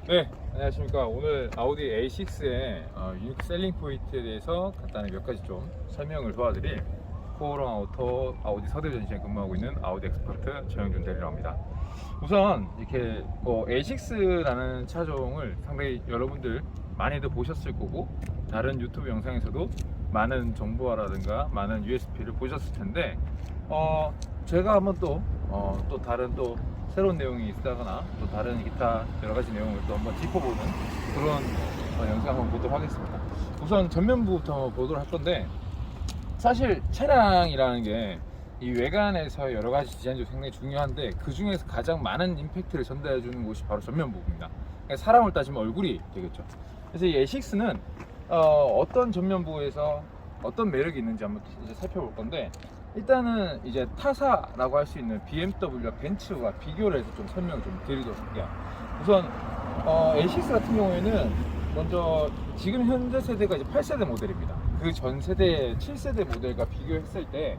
네, 안녕하십니까. 오늘 아우디 A6의 유니크 셀링 포인트에 대해서 간단히 몇 가지 좀 설명을 도와드릴 코오롱 아우터 아우디 서대 전시에 근무하고 있는 아우디 엑스퍼트 정영준 대리라고 합니다. 우선 이렇게 A6라는 차종을 상당히 여러분들 많이들 보셨을 거고, 다른 유튜브 영상에서도 많은 정보라든가 많은 USP를 보셨을 텐데, 제가 한번 또 다른 또 새로운 내용이 있다거나 또 다른 기타 여러 가지 내용을 또 한번 짚어보는 그런 영상 한번 보도록 하겠습니다. 우선 전면부부터 한번 보도록 할 건데, 사실 차량이라는 게 이 외관에서 여러 가지 디자인도 상당히 중요한데, 그 중에서 가장 많은 임팩트를 전달해 주는 곳이 바로 전면부입니다. 그러니까 사람을 따지면 얼굴이 되겠죠. 그래서 이 A6는 어떤 전면부에서 어떤 매력이 있는지 한번 이제 살펴볼 건데, 일단은 이제 타사라고 할 수 있는 BMW와 벤츠와 비교를 해서 좀 설명을 좀 드리도록 할게요. 우선 A6 같은 경우에는 먼저 지금 현재 세대가 이제 8세대 모델입니다. 그 전 세대 7세대 모델과 비교했을 때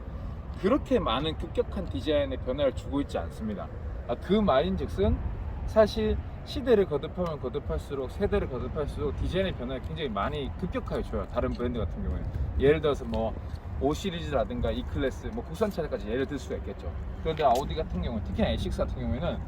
그렇게 많은 급격한 디자인의 변화를 주고 있지 않습니다. 그 말인즉슨 사실 시대를 거듭하면 거듭할수록, 세대를 거듭할수록 디자인의 변화가 굉장히 많이 급격하게 줘요. 다른 브랜드 같은 경우에는 예를 들어서 뭐 5 시리즈라든가 E 클래스, 뭐 국산차까지 예를 들 수가 있겠죠. 그런데 아우디 같은 경우는, 특히 A6 같은 경우에는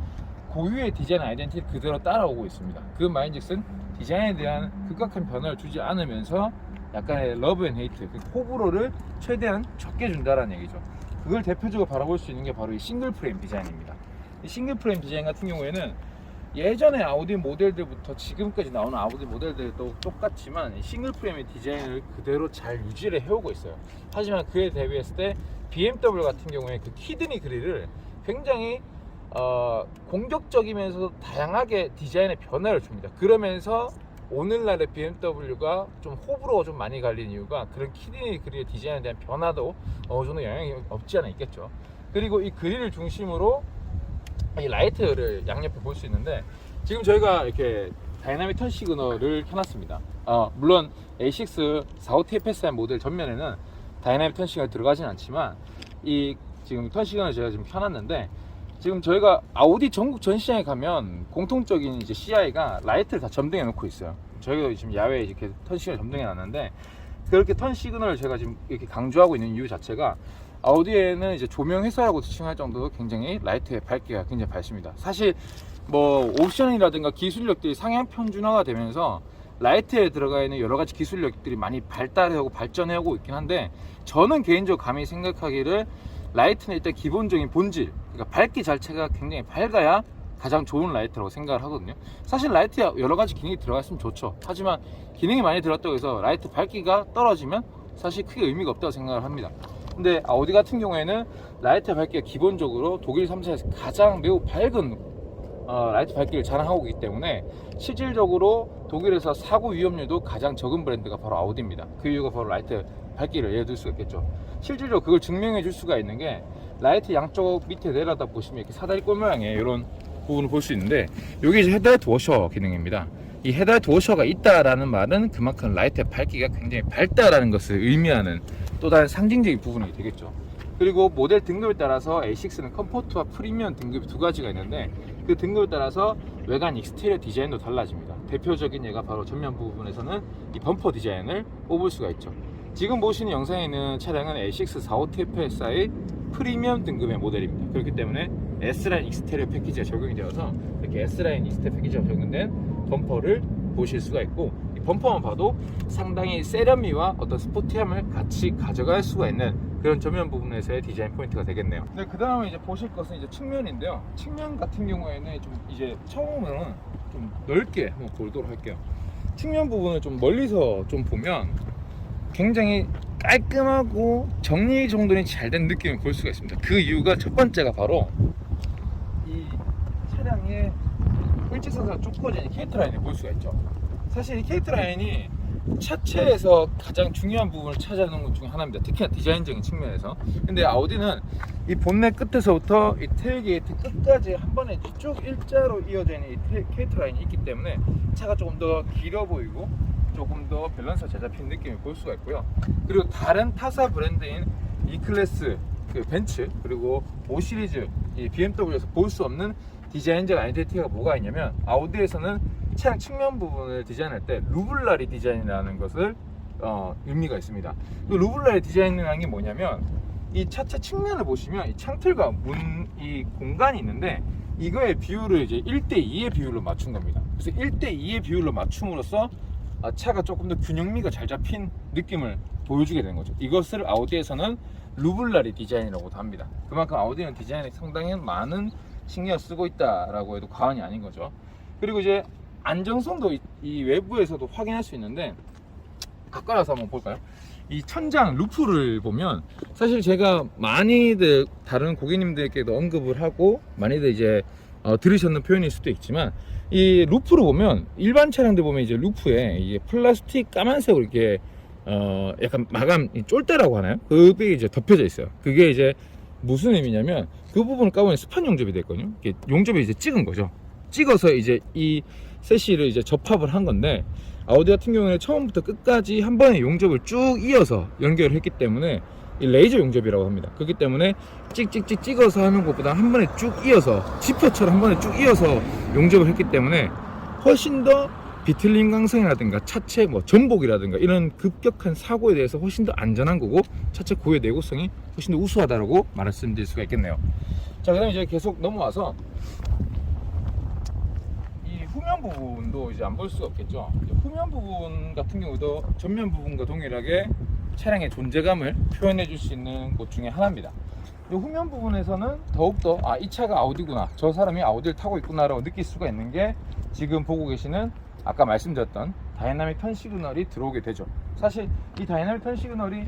고유의 디자인 아이덴티티를 그대로 따라오고 있습니다. 그 말인즉슨 디자인에 대한 급격한 변화를 주지 않으면서 약간의 러브 앤 헤이트, 그 호불호를 최대한 적게 준다라는 얘기죠. 그걸 대표적으로 바라볼 수 있는 게 바로 이 싱글 프레임 디자인입니다. 이 싱글 프레임 디자인 같은 경우에는 예전에 아우디 모델들부터 지금까지 나오는 아우디 모델들도 똑같지만 싱글 프레임의 디자인을 그대로 잘 유지를 해오고 있어요. 하지만 그에 대비했을 때 BMW 같은 경우에 그 키드니 그릴을 굉장히 공격적이면서도 다양하게 디자인의 변화를 줍니다. 그러면서 오늘날의 BMW가 좀 호불호가 좀 많이 갈린 이유가 그런 키드니 그릴의 디자인에 대한 변화도 어느 정도 영향이 없지 않아 있겠죠. 그리고 이 그릴을 중심으로 이 라이트를 양옆에 볼 수 있는데, 지금 저희가 이렇게 다이나믹 턴 시그널을 켜놨습니다. 물론 A6 45TFSI 모델 전면에는 다이나믹 턴 시그널 들어가진 않지만, 이 지금 턴 시그널을 제가 지금 켜놨는데, 지금 저희가 아우디 전국 전 시장에 가면 공통적인 이제 CI가 라이트를 다 점등해 놓고 있어요. 저희가 지금 야외에 이렇게 턴 시그널 점등해 놨는데, 그렇게 턴 시그널을 제가 지금 이렇게 강조하고 있는 이유 자체가, 아우디에는 이제 조명 회사라고 칭할 정도로 굉장히 라이트의 밝기가 굉장히 밝습니다. 사실 뭐 옵션이라든가 기술력들이 상향 평준화가 되면서 라이트에 들어가 있는 여러 가지 기술력들이 많이 발달하고 발전하고 있긴 한데, 저는 개인적으로 감히 생각하기를 라이트는 일단 기본적인 본질, 그러니까 밝기 자체가 굉장히 밝아야 가장 좋은 라이트라고 생각을 하거든요. 사실 라이트에 여러 가지 기능이 들어가 있으면 좋죠. 하지만 기능이 많이 들었다고 해서 라이트 밝기가 떨어지면 사실 크게 의미가 없다고 생각을 합니다. 근데 아우디 같은 경우에는 라이트 밝기가 기본적으로 독일 3사에서 가장 매우 밝은 라이트 밝기를 자랑하고 있기 때문에, 실질적으로 독일에서 사고 위험률도 가장 적은 브랜드가 바로 아우디입니다. 그 이유가 바로 라이트 밝기를 예를 들 수가 있겠죠. 실질적으로 그걸 증명해 줄 수가 있는 게, 라이트 양쪽 밑에 내려다 보시면 이렇게 사다리꼴 모양의 이런 부분을 볼 수 있는데, 이게 이제 헤드라이트 워셔 기능입니다. 이 헤드라이트 워셔가 있다라는 말은 그만큼 라이트의 밝기가 굉장히 밝다라는 것을 의미하는 또 다른 상징적인 부분이 되겠죠. 그리고 모델 등급에 따라서 A6는 컴포트와 프리미엄 등급이 두 가지가 있는데, 그 등급에 따라서 외관 익스테리어 디자인도 달라집니다. 대표적인 예가 바로 전면 부분에서는 이 범퍼 디자인을 뽑을 수가 있죠. 지금 보시는 영상에 있는 차량은 A6 45TFSI 프리미엄 등급의 모델입니다. 그렇기 때문에 S라인 익스테리어 패키지가 적용이 되어서 이렇게 S라인 익스테리어 패키지가 적용된 범퍼를 보실 수가 있고, 이 범퍼만 봐도 상당히 세련미와 어떤 스포티함을 같이 가져갈 수가 있는 그런 전면 부분에서의 디자인 포인트가 되겠네요. 네, 그 다음에 이제 보실 것은 이제 측면인데요. 측면 같은 경우에는 좀 이제 처음으로는 좀 넓게 한번 보도록 할게요. 측면 부분을 좀 멀리서 좀 보면 굉장히 깔끔하고 정리정돈이 잘 된 느낌을 볼 수가 있습니다. 그 이유가 첫 번째가 바로 이 차량의 일직선으로 쭉 퍼진 케이트 라인을 볼 수가 있죠. 사실 이 케이트 라인이 차체에서 가장 중요한 부분을 차지하는 것 중에 하나입니다. 특히나 디자인적인 측면에서. 근데 아우디는 이 본넷 끝에서부터 이 테일게이트 끝까지 한 번에 쭉 일자로 이어져 있는 이 케이트 라인이 있기 때문에 차가 조금 더 길어 보이고 조금 더 밸런스가 잘 잡힌 느낌을 볼 수가 있고요. 그리고 다른 타사 브랜드인 E 클래스, 그 벤츠, 그리고 5 시리즈 이 BMW에서 볼 수 없는 디자인적 아이덴티티가 뭐가 있냐면, 아우디에서는 차량 측면 부분을 디자인할 때 루블라리 디자인이라는 것을 의미가 있습니다. 그 루블라리 디자인이라는 게 뭐냐면 이 차체 측면을 보시면 이 창틀과 문 이 공간이 있는데 이거의 비율을 이제 1대2의 비율로 맞춘 겁니다. 그래서 1대2의 비율로 맞춤으로써 차가 조금 더 균형미가 잘 잡힌 느낌을 보여주게 되는 거죠. 이것을 아우디에서는 루블라리 디자인이라고도 합니다. 그만큼 아우디는 디자인에 상당히 많은 신경을 쓰고 있다라고 해도 과언이 아닌 거죠. 그리고 이제 안정성도 이 외부에서도 확인할 수 있는데 가까이서 한번 볼까요? 이 천장 루프를 보면 사실 제가 많이들 다른 고객님들께도 언급을 하고 많이들 이제 들으셨는 표현일 수도 있지만 이 루프를 보면 일반 차량들 보면 이제 루프에 이게 플라스틱 까만색으로 이렇게 약간 마감 쫄대라고 하나요? 그게 이제 덮여져 있어요. 그게 이제 무슨 의미냐면 그 부분을 까보면 스판 용접이 됐거든요. 이게 용접이 이제 찍은 거죠. 찍어서 이제 이 세시를 이제 접합을 한 건데 아우디 같은 경우에는 처음부터 끝까지 한 번에 용접을 쭉 이어서 연결을 했기 때문에 이 레이저 용접이라고 합니다. 그렇기 때문에 찍찍찍 찍어서 하는 것보다 한 번에 쭉 이어서 지퍼처럼 한 번에 쭉 이어서 용접을 했기 때문에 훨씬 더 비틀림 강성이라든가 차체 뭐 전복이라든가 이런 급격한 사고에 대해서 훨씬 더 안전한 거고 차체 고유 내구성이 훨씬 더 우수하다고 말씀드릴 수가 있겠네요. 자, 그다음에 이제 계속 넘어와서 후면 부분도 이제 안 볼 수가 없겠죠. 후면 부분 같은 경우도 전면 부분과 동일하게 차량의 존재감을 표현해 줄 수 있는 곳 중에 하나입니다. 이 후면 부분에서는 더욱더 이 차가 아우디구나, 저 사람이 아우디를 타고 있구나 라고 느낄 수가 있는 게 지금 보고 계시는 아까 말씀드렸던 다이나믹 턴 시그널이 들어오게 되죠. 사실 이 다이나믹 턴 시그널이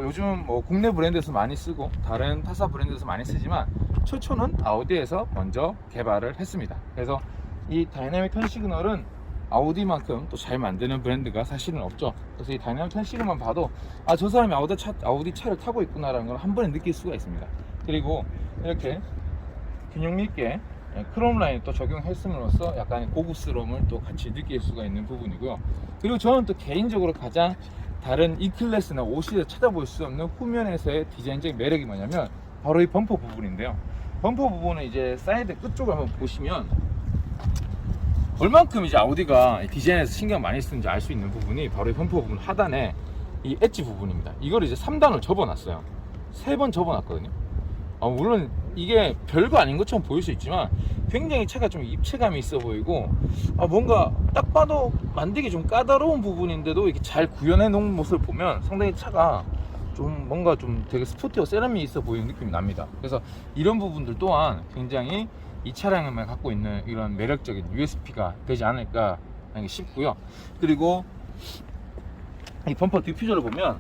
요즘 국내 브랜드에서 많이 쓰고 다른 타사 브랜드에서 많이 쓰지만 최초는 아우디에서 먼저 개발을 했습니다. 그래서 이 다이나믹 턴 시그널은 아우디만큼 또 잘 만드는 브랜드가 사실은 없죠. 그래서 이 다이나믹 턴 시그널만 봐도 저 사람이 아우디 차를 타고 있구나라는 걸 한 번에 느낄 수가 있습니다. 그리고 이렇게 균형미 있게 크롬 라인을 또 적용했음으로써 약간의 고급스러움을 또 같이 느낄 수가 있는 부분이고요. 그리고 저는 또 개인적으로 가장 다른 E클래스나 5시리즈 찾아볼 수 없는 후면에서의 디자인적인 매력이 뭐냐면 바로 이 범퍼 부분인데요. 범퍼 부분은 이제 사이드 끝쪽을 한번 보시면 얼만큼 이제 아우디가 디자인에서 신경 많이 쓰는지 알 수 있는 부분이 바로 이 범퍼 부분 하단에 이 엣지 부분입니다. 이걸 이제 3단을 접어놨어요. 3번 접어놨거든요. 물론 이게 별거 아닌 것처럼 보일 수 있지만 굉장히 차가 좀 입체감이 있어 보이고 뭔가 딱 봐도 만들기 좀 까다로운 부분인데도 이렇게 잘 구현해 놓은 모습을 보면 상당히 차가 좀 뭔가 좀 되게 스포티하고 세련미 있어 보이는 느낌이 납니다. 그래서 이런 부분들 또한 굉장히 이 차량을 갖고 있는 이런 매력적인 USP가 되지 않을까 싶고요. 그리고 이 범퍼 디퓨저를 보면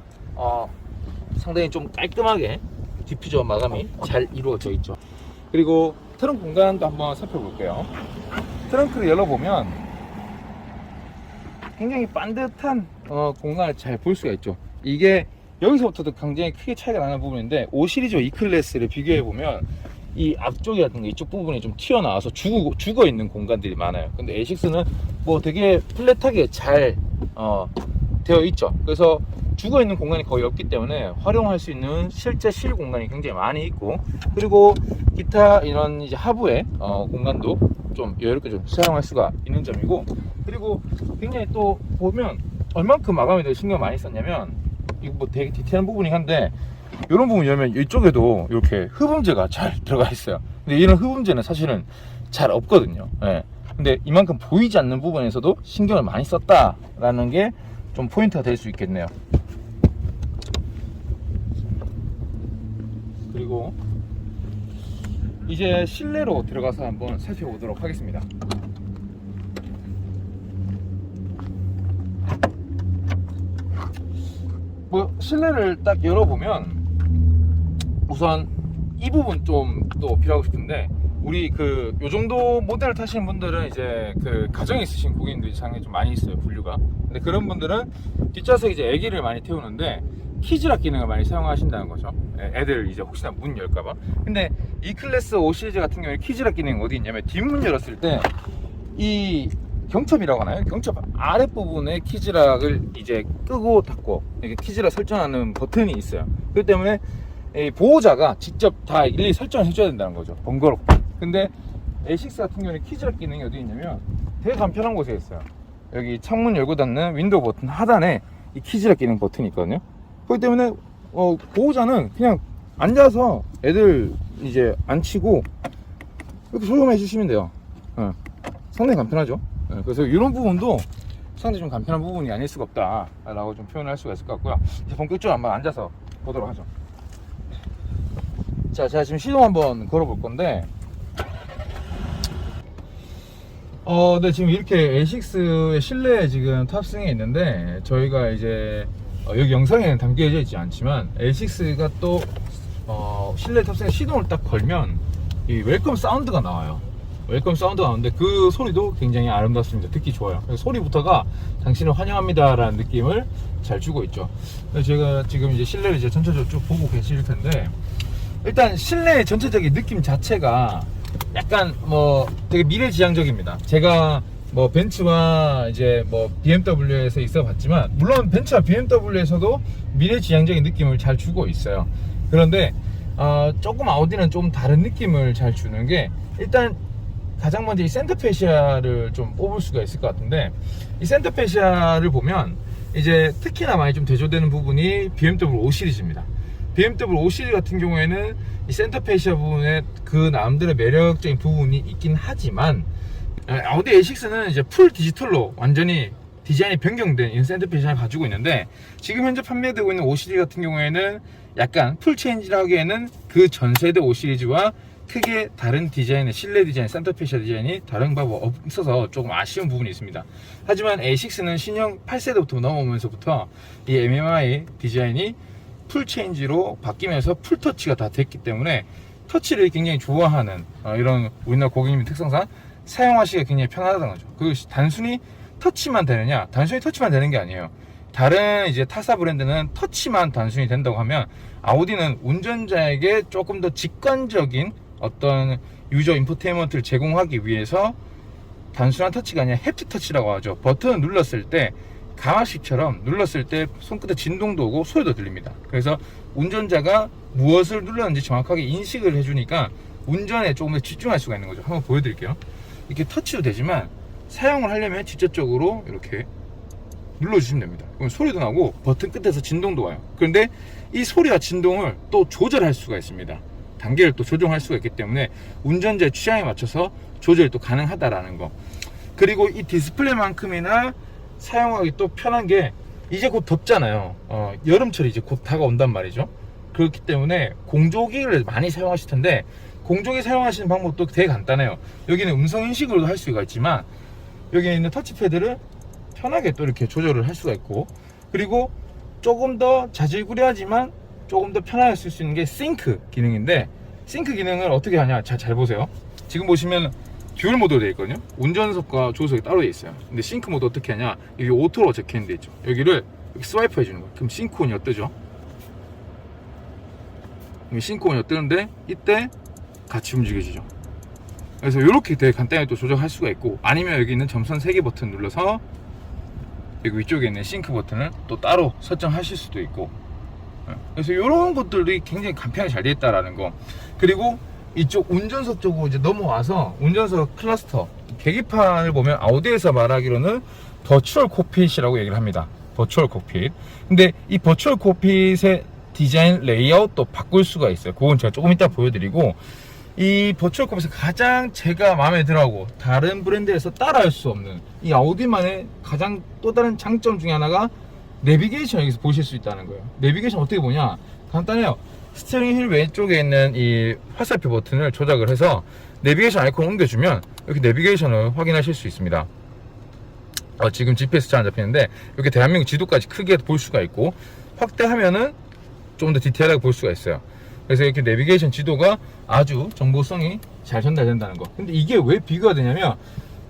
상당히 좀 깔끔하게 디퓨저 마감이 잘 이루어져 있죠. 그리고 트렁크 공간도 한번 살펴볼게요. 트렁크를 열어보면 굉장히 반듯한 공간을 잘 볼 수가 있죠. 이게 여기서부터도 굉장히 크게 차이가 나는 부분인데 5시리즈와 E클래스를 비교해보면 이 앞쪽이라든가 이쪽 부분이 좀 튀어나와서 죽어 있는 공간들이 많아요. 근데 A6는 뭐 되게 플랫하게 잘 되어 있죠. 그래서 죽어 있는 공간이 거의 없기 때문에 활용할 수 있는 실제 실 공간이 굉장히 많이 있고, 그리고 기타 이런 이제 하부의 공간도 좀 여유롭게 좀 사용할 수가 있는 점이고, 그리고 굉장히 또 보면 얼만큼 마감에 대해 신경 많이 썼냐면 이거 뭐 되게 디테일한 부분이긴 한데 이런 부분 열면 이쪽에도 이렇게 흡음재가 잘 들어가 있어요. 근데 이런 흡음재는 사실은 잘 없거든요. 예. 근데 이만큼 보이지 않는 부분에서도 신경을 많이 썼다라는 게 좀 포인트가 될 수 있겠네요. 그리고 이제 실내로 들어가서 한번 살펴보도록 하겠습니다. 뭐 실내를 딱 열어보면 우선 이 부분 좀 또 어필하고 싶은데, 우리 요 정도 모델을 타시는 분들은 이제 가정에 있으신 고객님들이 상당히 좀 많이 있어요, 분류가. 근데 그런 분들은 뒷좌석에 이제 애기를 많이 태우는데 키즈락 기능을 많이 사용하신다는 거죠. 애들 이제 혹시나 문 열까봐. 근데 E클래스 5시리즈 같은 경우에 키즈락 기능이 어디 있냐면 뒷문 열었을 때 이 경첩이라고 하나요? 경첩 아랫부분에 키즈락을 이제 끄고 닫고 이렇게 키즈락 설정하는 버튼이 있어요. 그렇기 때문에 보호자가 직접 다 일일이 설정을 해줘야 된다는 거죠. 번거롭고. 근데 A6 같은 경우는 키즈락 기능이 어디 있냐면 되게 간편한 곳에 있어요. 여기 창문 열고 닫는 윈도우 버튼 하단에 이 키즈가 끼는 버튼이 있거든요. 그렇기 때문에 보호자는 그냥 앉아서 애들 이제 앉히고 이렇게 조용히 해주시면 돼요. 상당히 간편하죠. 그래서 이런 부분도 상당히 좀 간편한 부분이 아닐 수가 없다 라고 좀 표현할 수가 있을 것 같고요. 이제 본격적으로 한번 앉아서 보도록 하죠. 자, 제가 지금 시동 한번 걸어 볼 건데 네, 지금 이렇게 A6의 실내에 지금 탑승해 있는데 저희가 이제 여기 영상에는 담겨져 있지 않지만 A6가 또 실내 탑승에 시동을 딱 걸면 이 웰컴 사운드가 나와요. 웰컴 사운드가 나오는데 그 소리도 굉장히 아름답습니다. 듣기 좋아요. 소리부터가 당신을 환영합니다 라는 느낌을 잘 주고 있죠. 제가 지금 이제 실내를 이제 전체적으로 쭉 보고 계실 텐데 일단 실내 전체적인 느낌 자체가 약간 되게 미래지향적입니다. 제가 벤츠와 이제 BMW에서 있어 봤지만 물론 벤츠와 BMW에서도 미래지향적인 느낌을 잘 주고 있어요. 그런데 조금 아우디는 좀 다른 느낌을 잘 주는 게 일단 가장 먼저 이 센터페시아를 좀 뽑을 수가 있을 것 같은데 이 센터페시아를 보면 이제 특히나 많이 좀 대조되는 부분이 BMW 5 시리즈입니다. BMW 5 시리즈 같은 경우에는 이 센터페시아 부분에 그 나름대로 매력적인 부분이 있긴 하지만 아우디 A6는 이제 풀 디지털로 완전히 디자인이 변경된 이 센터페시아를 가지고 있는데 지금 현재 판매되고 있는 5 시리즈 같은 경우에는 약간 풀 체인지를 하기에는 그 전세대 5 시리즈와 크게 다른 디자인의 실내 디자인, 센터페시아 디자인이 다른 바가 없어서 조금 아쉬운 부분이 있습니다. 하지만 A6는 신형 8세대부터 넘어오면서부터 이 MMI 디자인이 풀 체인지로 바뀌면서 풀 터치가 다 됐기 때문에 터치를 굉장히 좋아하는 이런 우리나라 고객님 특성상 사용하시기가 굉장히 편하다는 거죠. 그 단순히 터치만 되느냐? 단순히 터치만 되는 게 아니에요. 다른 이제 타사 브랜드는 터치만 단순히 된다고 하면 아우디는 운전자에게 조금 더 직관적인 어떤 유저 인포테인먼트를 제공하기 위해서 단순한 터치가 아니라 햅틱 터치라고 하죠. 버튼을 눌렀을 때 가마식처럼 눌렀을 때 손끝에 진동도 오고 소리도 들립니다. 그래서 운전자가 무엇을 눌렀는지 정확하게 인식을 해주니까 운전에 조금 더 집중할 수가 있는 거죠. 한번 보여드릴게요. 이렇게 터치도 되지만 사용을 하려면 직접적으로 이렇게 눌러주시면 됩니다. 그럼 소리도 나고 버튼 끝에서 진동도 와요. 그런데 이 소리와 진동을 또 조절할 수가 있습니다. 단계를 또 조정할 수가 있기 때문에 운전자의 취향에 맞춰서 조절이 또 가능하다라는 거. 그리고 이 디스플레이만큼이나 사용하기 또 편한 게 이제 곧 덥잖아요. 여름철이 이제 곧 다가온단 말이죠. 그렇기 때문에 공조기를 많이 사용하실 텐데 공조기 사용하시는 방법도 되게 간단해요. 여기는 음성 인식으로도 할 수가 있지만 여기 있는 터치패드를 편하게 또 이렇게 조절을 할 수가 있고 그리고 조금 더 자질구레하지만 조금 더 편하게 쓸 수 있는 게 싱크 기능인데 싱크 기능을 어떻게 하냐 잘 보세요. 지금 보시면 듀얼 모드로 되어 있거든요. 운전석과 조수석이 따로 되어 있어요. 근데 싱크 모드 어떻게 하냐 여기 오토로 적혀있는 데 있죠. 여기를 이렇게 스와이프 해주는 거예요. 그럼 싱크 온이 뜨죠. 싱크 온이 뜨는데 이때 같이 움직여지죠. 그래서 이렇게 되게 간단하게 또 조정할 수가 있고 아니면 여기 있는 점선 3개 버튼 눌러서 여기 위쪽에 있는 싱크 버튼을 또 따로 설정하실 수도 있고 그래서 이런 것들이 굉장히 간편하게 잘 되어 있다라는 거. 그리고 이쪽 운전석 쪽으로 이제 넘어와서 운전석 클러스터 계기판을 보면 아우디에서 말하기로는 버추얼 콕핏이라고 얘기를 합니다. 버추얼 콕핏. 근데 이 버추얼 콕핏의 디자인 레이아웃도 바꿀 수가 있어요. 그건 제가 조금 이따 보여드리고 이 버추얼 콕핏에서 가장 제가 마음에 들어하고 다른 브랜드에서 따라할 수 없는 이 아우디만의 가장 또 다른 장점 중에 하나가 내비게이션 여기서 보실 수 있다는 거예요. 내비게이션 어떻게 보냐? 간단해요. 스티어링 휠 왼쪽에 있는 이 화살표 버튼을 조작을 해서 내비게이션 아이콘을 옮겨주면 이렇게 내비게이션을 확인하실 수 있습니다. 지금 GPS 잘 안 잡히는데 이렇게 대한민국 지도까지 크게 볼 수가 있고 확대하면은 좀 더 디테일하게 볼 수가 있어요. 그래서 이렇게 내비게이션 지도가 아주 정보성이 잘 전달된다는 거. 근데 이게 왜 비교가 되냐면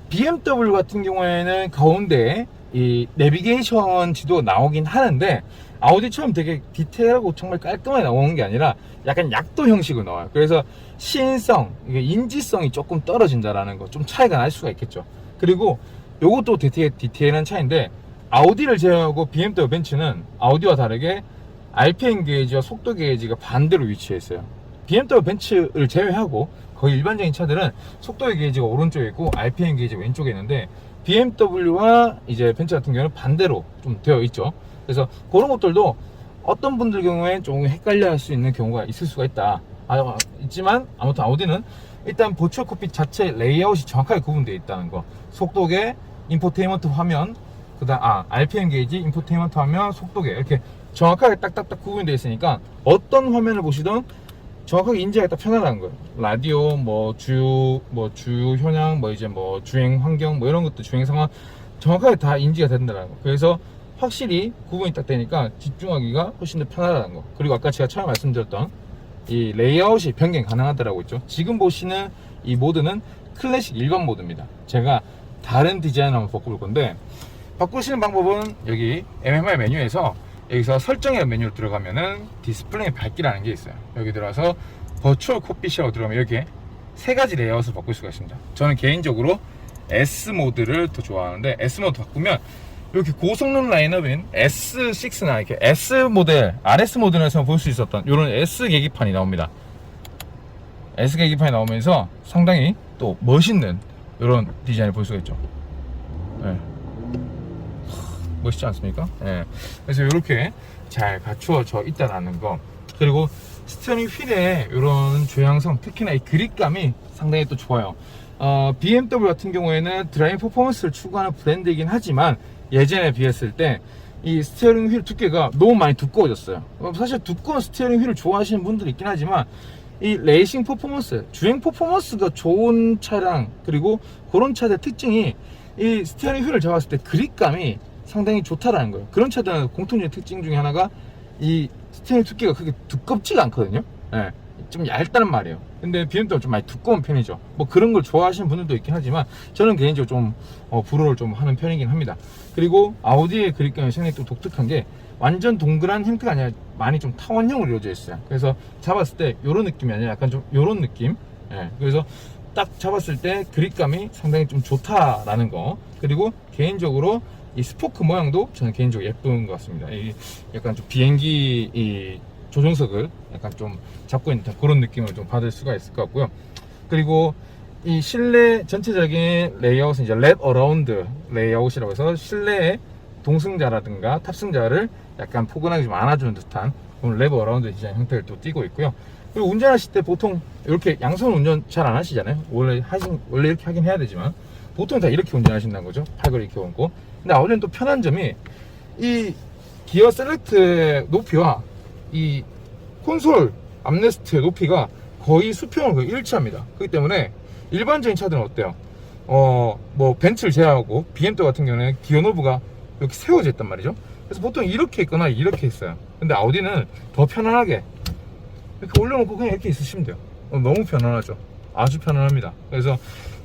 BMW 같은 경우에는 가운데에 이 내비게이션 지도가 나오긴 하는데 아우디처럼 되게 디테일하고 정말 깔끔하게 나오는 게 아니라 약간 약도 형식으로 나와요. 그래서 시인성, 인지성이 조금 떨어진다라는 거 좀 차이가 날 수가 있겠죠. 그리고 요것도 디테일한 차이인데 아우디를 제외하고 BMW 벤츠는 아우디와 다르게 RPM 게이지와 속도 게이지가 반대로 위치해 있어요. BMW 벤츠를 제외하고 거의 일반적인 차들은 속도의 게이지가 오른쪽에 있고 RPM 게이지가 왼쪽에 있는데 BMW와 이제 벤츠 같은 경우는 반대로 좀 되어 있죠. 그래서 그런 것들도 어떤 분들 경우에 조금 헷갈려 할 수 있는 경우가 있을 수가 있다. 있지만 아무튼 아우디는 일단 버추얼 콕핏 자체 레이아웃이 정확하게 구분되어 있다는 거. 속도계, 인포테인먼트 화면, 그다음 RPM 게이지, 인포테인먼트 화면, 속도계 이렇게 정확하게 딱딱딱 구분이 되어 있으니까 어떤 화면을 보시든 정확하게 인지하기가 편하다는 거예요. 라디오, 주요 현황, 이제 주행 환경, 이런 것도 주행 상황 정확하게 다 인지가 된다는 거. 그래서 확실히 구분이 딱 되니까 집중하기가 훨씬 더 편하다는 거. 그리고 아까 제가 처음에 말씀드렸던 이 레이아웃이 변경 가능하다라고 했죠. 지금 보시는 이 모드는 클래식 일반 모드입니다. 제가 다른 디자인을 한번 바꿔볼 건데, 바꾸시는 방법은 여기 MMI 메뉴에서 여기서 설정이라는 메뉴로 들어가면은 디스플레이 밝기라는 게 있어요. 여기 들어가서 버추얼 콕핏이라고 들어가면 여기에 세 가지 레이아웃을 바꿀 수가 있습니다. 저는 개인적으로 S 모드를 더 좋아하는데, S 모드 바꾸면 이렇게 고성능 라인업인 S6나 이렇게 S 모델, RS 모델에서 볼 수 있었던 이런 S 계기판이 나옵니다. S 계기판이 나오면서 상당히 또 멋있는 이런 디자인을 볼 수가 있죠. 네. 멋있지 않습니까? 네. 그래서 이렇게 잘 갖추어져 있다라는 거. 그리고 스티어링 휠의 이런 조향성, 특히나 이 그립감이 상당히 또 좋아요. BMW 같은 경우에는 드라이빙 퍼포먼스를 추구하는 브랜드이긴 하지만 예전에 비했을 때 이 스티어링 휠 두께가 너무 많이 두꺼워졌어요. 사실 두꺼운 스티어링 휠을 좋아하시는 분들이 있긴 하지만 이 레이싱 퍼포먼스, 주행 퍼포먼스가 좋은 차량, 그리고 그런 차들 특징이 이 스티어링 휠을 잡았을 때 그립감이 상당히 좋다라는 거예요. 그런 차들은 공통적인 특징 중에 하나가 이 스티어링 두께가 그렇게 두껍지가 않거든요. 네, 좀 얇다는 말이에요. 근데 BMW는 좀 많이 두꺼운 편이죠. 그런 걸 좋아하시는 분들도 있긴 하지만 저는 개인적으로 좀 불호를 좀 하는 편이긴 합니다. 그리고 아우디의 그립감이 상당히 또 독특한 게 완전 동그란 형태가 아니라 많이 좀 타원형으로 이루어져 있어요. 그래서 잡았을 때 이런 느낌이 아니라 약간 좀 이런 느낌. 예, 그래서 딱 잡았을 때 그립감이 상당히 좀 좋다라는 거. 그리고 개인적으로 이 스포크 모양도 저는 개인적으로 예쁜 것 같습니다. 이 약간 좀 비행기 이 조종석을 약간 좀 잡고 있는 그런 느낌을 좀 받을 수가 있을 것 같고요. 그리고 이 실내 전체적인 레이아웃은 이제 랩 어라운드 레이아웃이라고 해서 실내에 동승자라든가 탑승자를 약간 포근하게 좀 안아주는 듯한 그런 랩 어라운드 디자인 형태를 또 띄고 있고요. 그리고 운전하실 때 보통 이렇게 양손 운전 잘 안 하시잖아요. 원래 이렇게 하긴 해야 되지만 보통 다 이렇게 운전하신다는 거죠. 팔을 이렇게 얹고. 근데 아우디는 또 편한 점이 이 기어 셀렉트의 높이와 이 콘솔 암레스트의 높이가 거의 수평으로 거의 일치합니다. 그렇기 때문에 일반적인 차들은 어때요? 벤츠를 제외하고 BMW 같은 경우는 기어 노브가 이렇게 세워져 있단 말이죠. 그래서 보통 이렇게 있거나 이렇게 있어요. 근데 아우디는 더 편안하게 이렇게 올려놓고 그냥 이렇게 있으시면 돼요. 너무 편안하죠. 아주 편안합니다. 그래서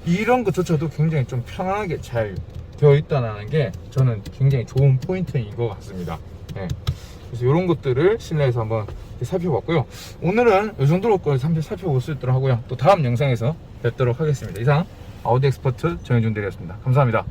이런 것조차도 굉장히 좀 편안하게 잘 되어 있다는 게 저는 굉장히 좋은 포인트인 것 같습니다. 네. 그래서 이런 것들을 실내에서 한번 살펴봤고요. 오늘은 이 정도로 살펴볼 수 있도록 하고요. 또 다음 영상에서 뵙도록 하겠습니다. 이상 아우디 엑스퍼트 정혜준 대리였습니다. 감사합니다.